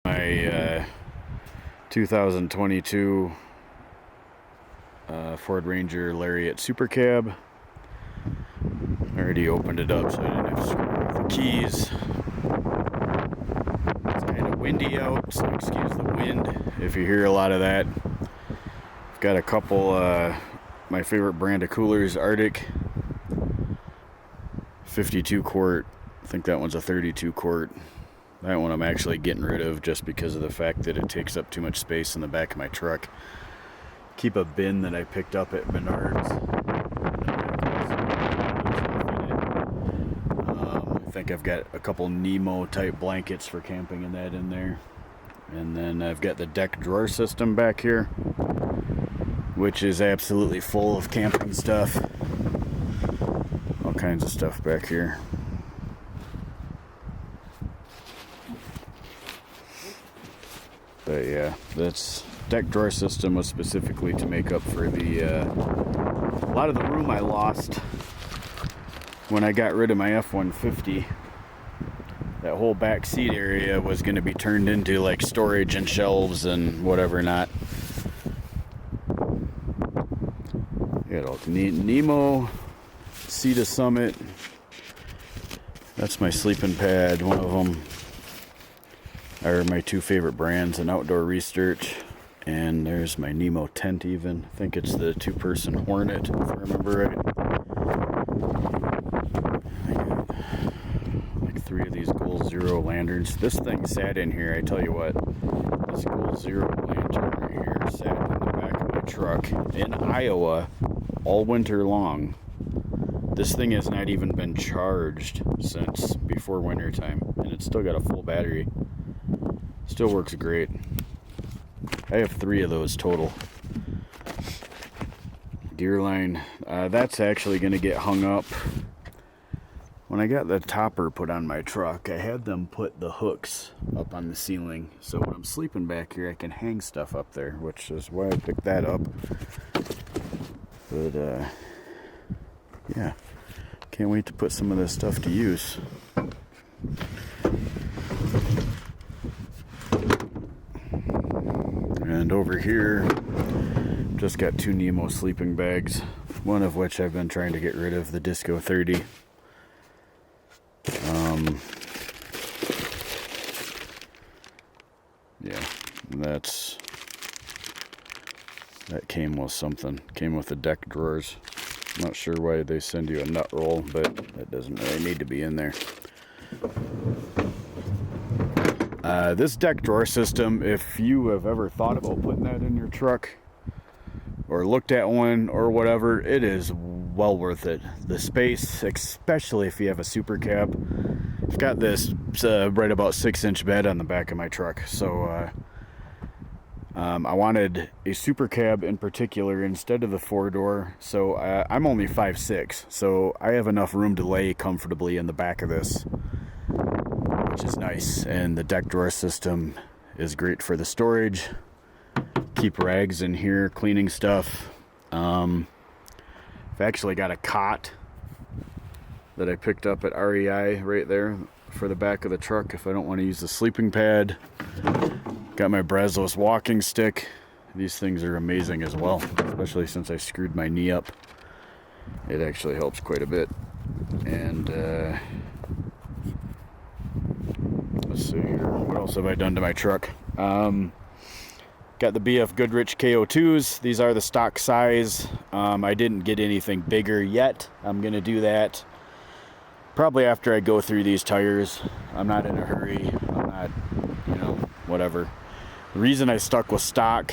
My 2022 Ford Ranger Lariat Supercab. I already opened it up so I didn't have to screw with the keys. It's kind of windy out, so excuse the wind if you hear a lot of that. I've got a couple, my favorite brand of coolers, Arctic. 52 quart. I think that one's a 32 quart. That one I'm actually getting rid of just because of the fact that it takes up too much space in the back of my truck. Keep a bin that I picked up at Menards. I think I've got a couple Nemo type blankets for camping and that in there. And then I've got the deck drawer system back here, which is absolutely full of camping stuff. All kinds of stuff back here. But yeah, this deck drawer system was specifically to make up for the a lot of the room I lost when I got rid of my F-150. That whole back seat area was going to be turned into like storage and shelves and whatever not. You got Nemo, Cedar Summit. That's my sleeping pad, one of them. Are my two favorite brands in outdoor research. And there's my Nemo tent even. I think it's the two-person Hornet, if I remember right. I got like 3 of these Goal Zero lanterns. This thing sat in here, I tell you what. This Goal Zero lantern right here sat in the back of my truck in Iowa all winter long. This thing has not even been charged since before winter time, and it's still got a full battery. Still works great. I have 3 of those total. Gear line. That's actually going to get hung up. When I got the topper put on my truck, I had them put the hooks up on the ceiling. So when I'm sleeping back here, I can hang stuff up there, which is why I picked that up. But, yeah. Can't wait to put some of this stuff to use. And over here, just got 2 Nemo sleeping bags, one of which I've been trying to get rid of, the Disco 30. Yeah, that came with something. Came with the deck drawers. Not sure why they send you a nut roll, but that doesn't really need to be in there. This deck drawer system, if you have ever thought about putting that in your truck or looked at one or whatever, it is well worth it. The space, especially if you have a Supercab. I've got this right about 6-inch bed on the back of my truck, so I wanted a Supercab in particular instead of the 4-door. So I'm only 5'6", so I have enough room to lay comfortably in the back of this, which is nice. And the deck drawer system is great for the storage. Keep rags in here, cleaning stuff. I've actually got a cot that I picked up at REI right there for the back of the truck if I don't want to use the sleeping pad. Got my Brazos walking stick. These things are amazing as well, especially since I screwed my knee up. It actually helps quite a bit. And let's see here. What else have I done to my truck? Got the BF Goodrich KO2s. These are the stock size. I didn't get anything bigger yet. I'm going to do that probably after I go through these tires. I'm not in a hurry. I'm not, whatever. The reason I stuck with stock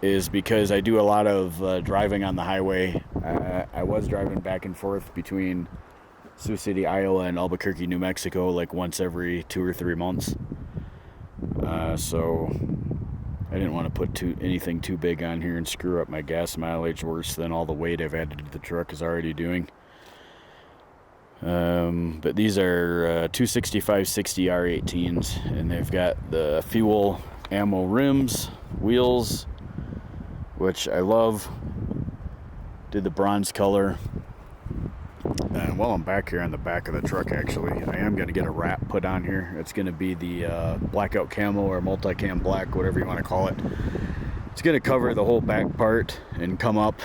is because I do a lot of driving on the highway. I was driving back and forth between Sioux City, Iowa and Albuquerque, New Mexico like once every 2 or 3 months. So I didn't want to put anything too big on here and screw up my gas mileage worse than all the weight I've added to the truck is already doing. But these are 265/60 R18s, and they've got the fuel ammo rims, wheels, which I love. Did the bronze color. while I'm back here on the back of the truck, actually, I am going to get a wrap put on here. It's going to be the blackout camo or multicam black, whatever you want to call it. It's going to cover the whole back part and come up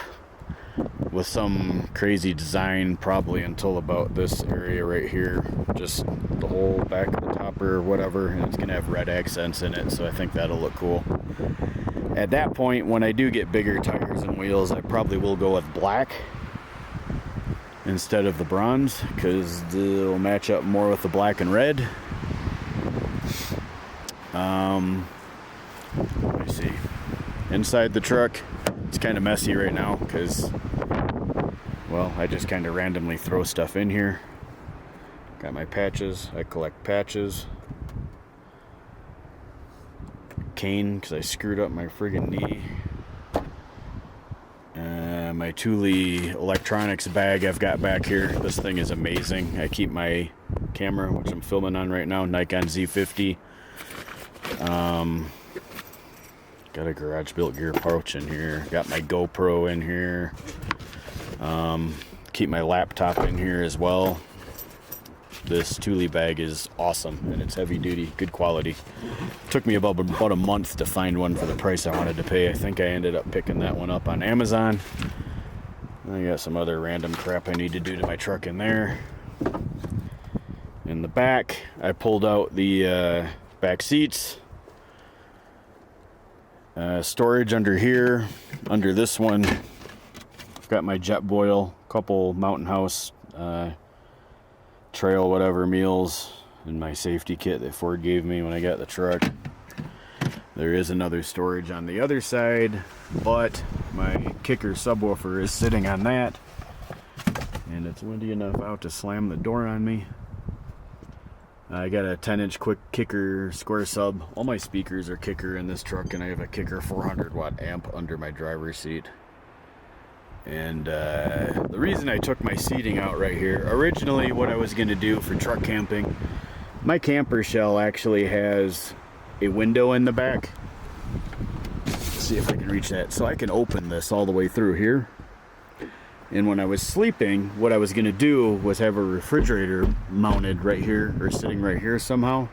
with some crazy design probably until about this area right here. Just the whole back of the topper or whatever, and it's going to have red accents in it, so I think that'll look cool. At that point, when I do get bigger tires and wheels, I probably will go with black instead of the bronze, because it'll match up more with the black and red. Let me see. Inside the truck, it's kind of messy right now because, well, I just kind of randomly throw stuff in here. Got my patches. I collect patches. Cane, because I screwed up my friggin' knee. My Thule electronics bag I've got back here. This thing is amazing. I keep my camera, which I'm filming on right now, Nikon Z50. Got a garage built gear pouch in here. Got my GoPro in here. Keep my laptop in here as well. This Thule bag is awesome, and it's heavy duty, good quality. Took me about a month to find one for the price I wanted to pay. I think I ended up picking that one up on Amazon. I got some other random crap I need to do to my truck in there. In the back, I pulled out the back seats. Storage under here. Under this one, I've got my Jetboil, couple Mountain House trail whatever meals, and my safety kit that Ford gave me when I got the truck. There is another storage on the other side, but my kicker subwoofer is sitting on that, and it's windy enough out to slam the door on me. I got a 10-inch quick kicker square sub. All my speakers are kicker in this truck, and I have a kicker 400 watt amp under my driver's seat. And the reason I took my seating out right here, originally what I was going to do for truck camping, my camper shell actually has a window in the back. Let's see if I can reach that. So I can open this all the way through here. And when I was sleeping, what I was going to do was have a refrigerator mounted right here, or sitting right here somehow.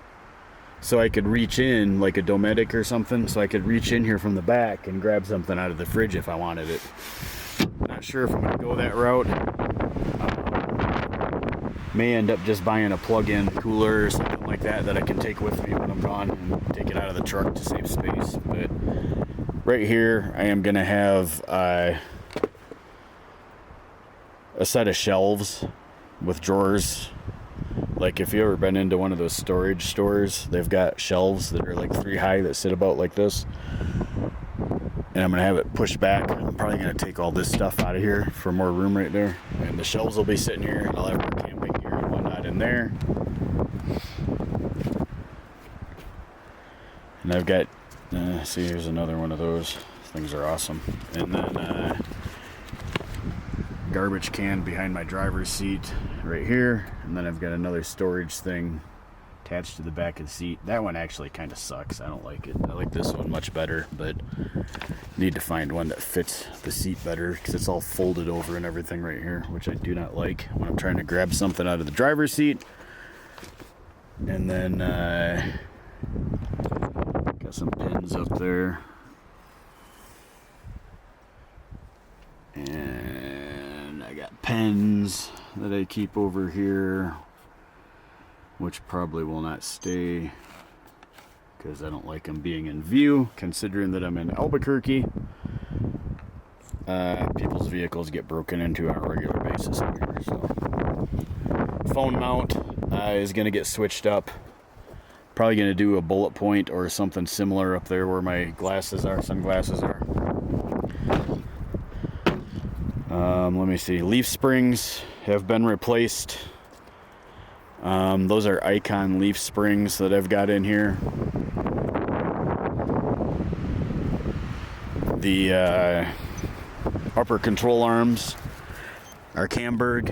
So I could reach in, like a Dometic or something, so I could reach in here from the back and grab something out of the fridge if I wanted it. Not sure if I'm going to go that route. May end up just buying a plug-in cooler or something like that that I can take with me when I'm gone and take it out of the truck to save space. But right here, I am going to have a set of shelves with drawers. Like if you've ever been into one of those storage stores, they've got shelves that are like 3 high that sit about like this. And I'm going to have it pushed back. I'm probably going to take all this stuff out of here for more room right there. And the shelves will be sitting here, and I'll have more camping gear and whatnot in there. And I've got, see, here's another one of those. Things are awesome. And then garbage can behind my driver's seat right here. And then I've got another storage thing attached to the back of the seat. That one actually kind of sucks. I don't like it. I like this one much better, but need to find one that fits the seat better because it's all folded over and everything right here, which I do not like when I'm trying to grab something out of the driver's seat. And then got some pins up there. And I got pens that I keep over here, which probably will not stay because I don't like them being in view, considering that I'm in Albuquerque. People's vehicles get broken into on a regular basis in here. So phone mount is going to get switched up. Probably going to do a bullet point or something similar up there where my glasses are, sunglasses are. Let me see. Leaf springs have been replaced. Those are Icon leaf springs that I've got in here. The upper control arms are Camberg,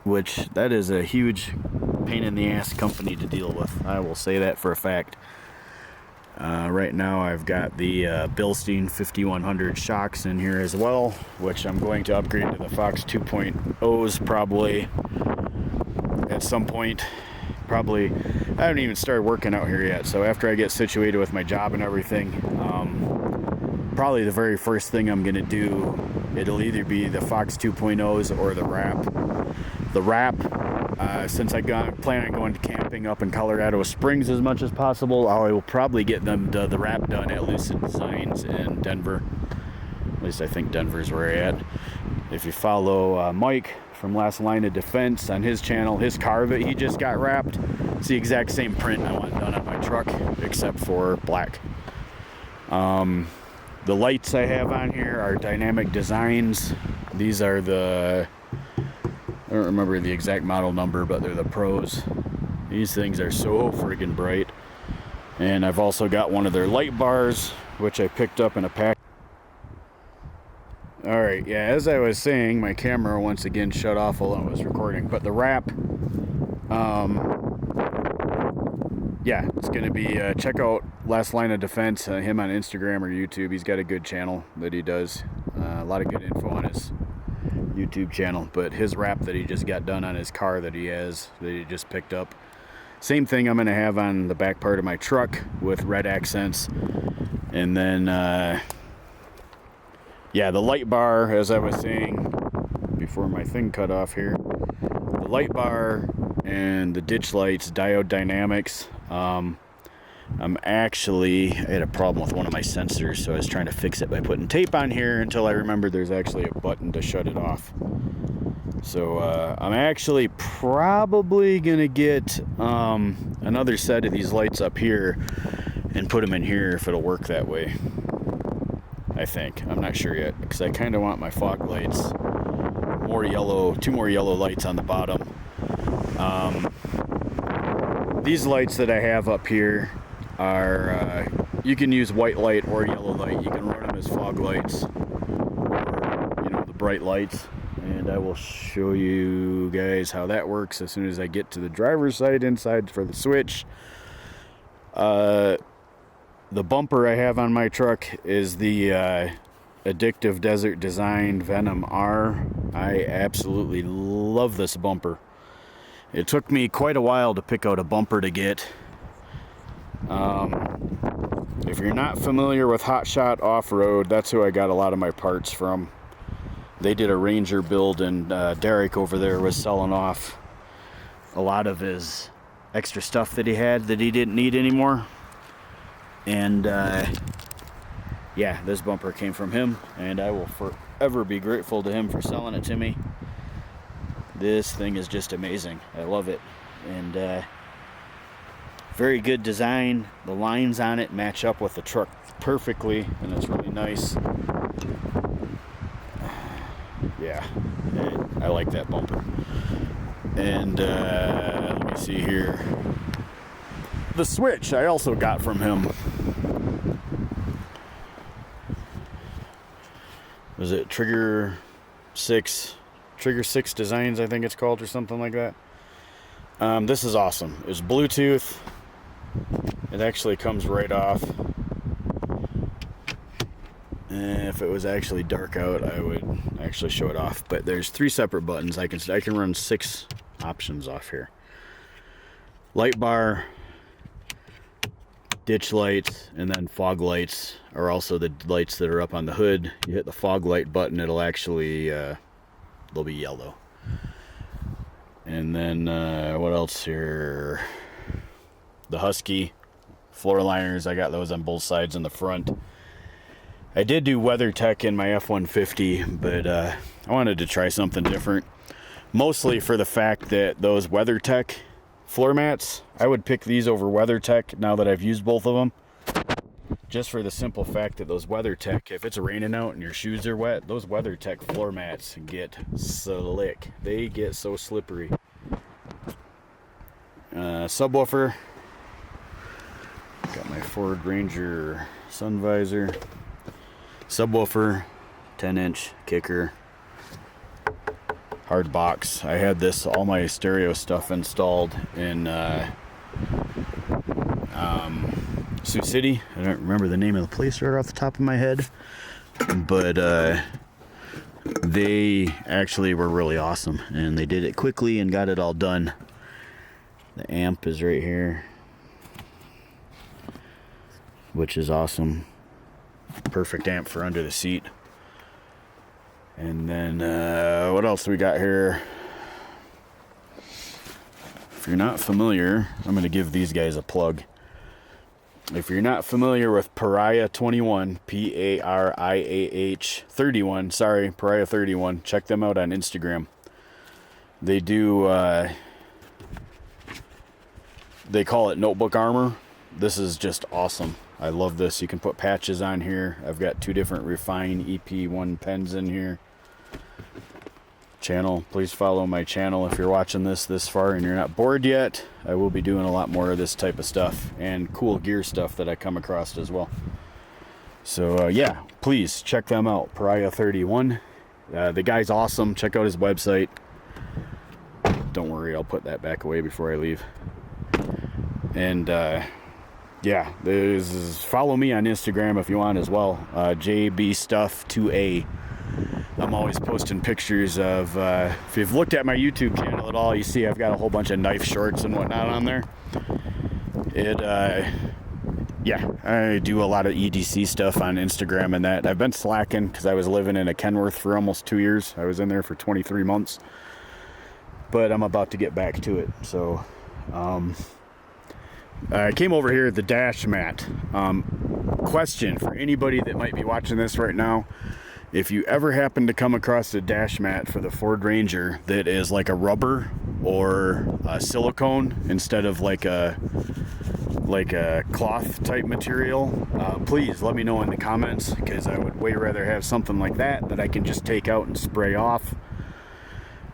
which that is a huge pain in the ass company to deal with. I will say that for a fact. Right now I've got the Bilstein 5100 shocks in here as well, which I'm going to upgrade to the Fox 2.0s probably at some point. Probably, I haven't even started working out here yet, so after I get situated with my job and everything, probably the very first thing I'm going to do, it'll either be the Fox 2.0s or the Wrap. The Wrap, since I plan on going camping up in Colorado Springs as much as possible, I will probably get the Wrap done at Lucid Designs in Denver. At least I think Denver's where I'm at. If you follow Mike from Last Line of Defense on his channel, his car that he just got wrapped, it's the exact same print I want done on my truck, except for black. The lights I have on here are Dynamic Designs. These are the, I don't remember the exact model number, but they're the Pros. These things are so friggin' bright. And I've also got one of their light bars, which I picked up in a pack. Alright, yeah, as I was saying, my camera once again shut off while I was recording, but the Wrap, yeah, it's going to be, check out Last Line of Defense, him on Instagram or YouTube. He's got a good channel that he does, a lot of good info on his YouTube channel, but his Wrap that he just got done on his car that he just picked up, same thing I'm going to have on the back part of my truck with red accents. And then yeah, the light bar, as I was saying before my thing cut off here, the light bar and the ditch lights, Diode Dynamics. I had a problem with one of my sensors, so I was trying to fix it by putting tape on here until I remembered there's actually a button to shut it off. So I'm actually probably gonna get another set of these lights up here and put them in here if it'll work that way. I think. I'm not sure yet, because I kind of want my fog lights more yellow, 2 more yellow lights on the bottom. These lights that I have up here are, you can use white light or yellow light. You can run them as fog lights or, you know, the bright lights. And I will show you guys how that works as soon as I get to the driver's side inside for the switch. The bumper I have on my truck is the Addictive Desert Design Venom R. I absolutely love this bumper. It took me quite a while to pick out a bumper to get. If you're not familiar with Hot Shot Off-Road, that's who I got a lot of my parts from. They did a Ranger build, and Derek over there was selling off a lot of his extra stuff that he had that he didn't need anymore. And yeah, this bumper came from him, and I will forever be grateful to him for selling it to me. This thing is just amazing. I love it. And very good design. The lines on it match up with the truck perfectly, and it's really nice. Yeah, I like that bumper. And let me see here. The switch I also got from him. Was it Trigger 6 Designs, I think it's called, or something like that. This is awesome. It's Bluetooth. It actually comes right off. If it was actually dark out, I would actually show it off. But there's 3 separate buttons. I can run 6 options off here. Light bar, ditch lights, and then fog lights are also the lights that are up on the hood. You hit the fog light button, it'll actually they'll be yellow. And then what else here? The Husky floor liners, I got those on both sides and the front. I did do WeatherTech in my F-150, but I wanted to try something different. Mostly for the fact that those WeatherTech floor mats, I would pick these over WeatherTech now that I've used both of them. Just for the simple fact that those WeatherTech, if it's raining out and your shoes are wet, those WeatherTech floor mats get slick. They get so slippery. Subwoofer. Got my Ford Ranger sun visor. Subwoofer, 10-inch kicker. Hard box. I had all my stereo stuff installed in Sioux City. I don't remember the name of the place right off the top of my head, but they actually were really awesome, and they did it quickly and got it all done. The amp is right here, which is awesome. Perfect amp for under the seat. And then what else do we got here? If you're not familiar, I'm going to give these guys a plug. If you're not familiar with Pariah 21, P-A-R-I-A-H 31, sorry, Pariah 31, check them out on Instagram. They do, they call it notebook armor. This is just awesome. I love this. You can put patches on here. I've got 2 different Refine EP1 pens in here. Channel, please follow my channel if you're watching this far and you're not bored yet. I will be doing a lot more of this type of stuff and cool gear stuff that I come across as well. So yeah, please check them out. Pariah 31. The guy's awesome. Check out his website. Don't worry, I'll put that back away before I leave. And yeah, follow me on Instagram if you want as well. JBStuff2A. I'm always posting pictures of, if you've looked at my YouTube channel at all, you see I've got a whole bunch of knife shorts and whatnot on there. Yeah, I do a lot of EDC stuff on Instagram and that. I've been slacking because I was living in a Kenworth for almost 2 years. I was in there for 23 months. But I'm about to get back to it. So, I came over here at the dash mat. Question for anybody that might be watching this right now. If you ever happen to come across a dash mat for the Ford Ranger that is like a rubber or a silicone instead of like a cloth type material, please let me know in the comments, because I would way rather have something like that I can just take out and spray off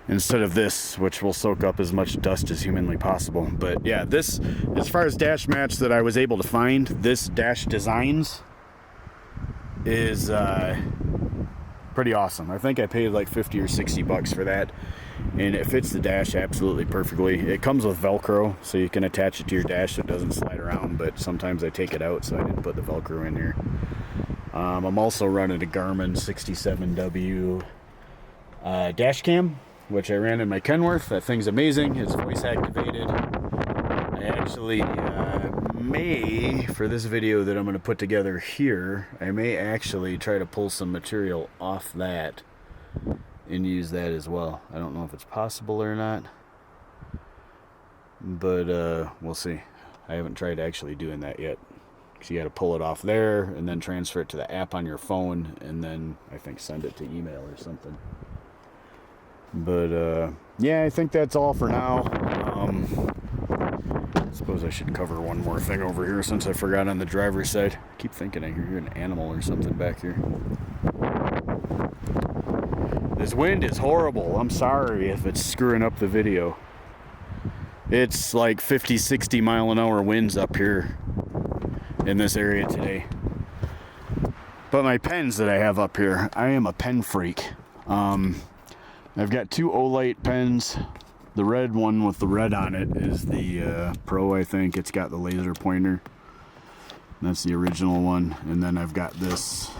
instead of this, which will soak up as much dust as humanly possible. But yeah, this, as far as dash mats that I was able to find, this Dash Designs is pretty awesome. I think I paid like 50 or 60 bucks for that, and it fits the dash absolutely perfectly. It comes with Velcro, so you can attach it to your dash so it doesn't slide around, but sometimes I take it out, so I didn't put the Velcro in here. I'm also running a Garmin 67W dash cam, which I ran in my Kenworth. That thing's amazing. It's voice activated. I actually may, for this video that I'm going to put together here, I may actually try to pull some material off that and use that as well. I don't know if it's possible or not, but we'll see. I haven't tried actually doing that yet, because you got to pull it off there and then transfer it to the app on your phone, and then I think send it to email or something. But yeah, I think that's all for now. I suppose I should cover one more thing over here since I forgot on the driver's side. I keep thinking I hear an animal or something back here. This wind is horrible. I'm sorry if it's screwing up the video. It's like 50, 60 mile an hour winds up here in this area today. But my pens that I have up here, I am a pen freak. I've got 2 Olight pens. The red one with the red on it is the Pro, I think. It's got the laser pointer. That's the original one. And then I've got this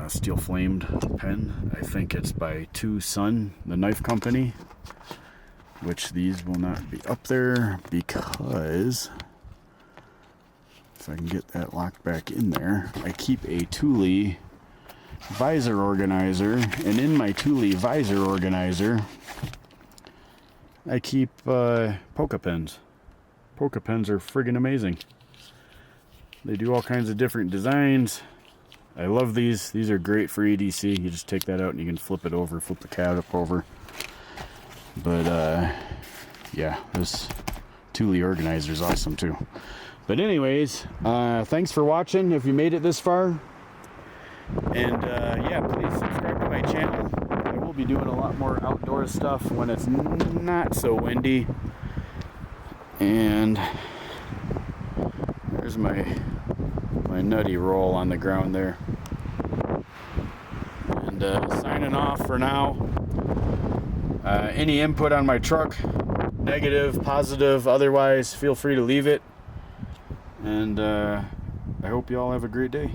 steel flamed pen. I think it's by Two Sun, the knife company. Which these will not be up there because, if I can get that locked back in there, I keep a Thule visor organizer, and in my Thule visor organizer I keep Polka pens. Polka pens are friggin' amazing. They do all kinds of different designs. I love these. These are great for EDC. You just take that out and you can flip it over, flip the cap up over. But yeah, this Thule organizer is awesome too. But anyways, thanks for watching if you made it this far. And yeah, please subscribe to my channel. I will be doing a lot more outdoor stuff when it's not so windy. And there's my nutty roll on the ground there. And signing off for now. Any input on my truck, negative, positive, otherwise, feel free to leave it. And I hope you all have a great day.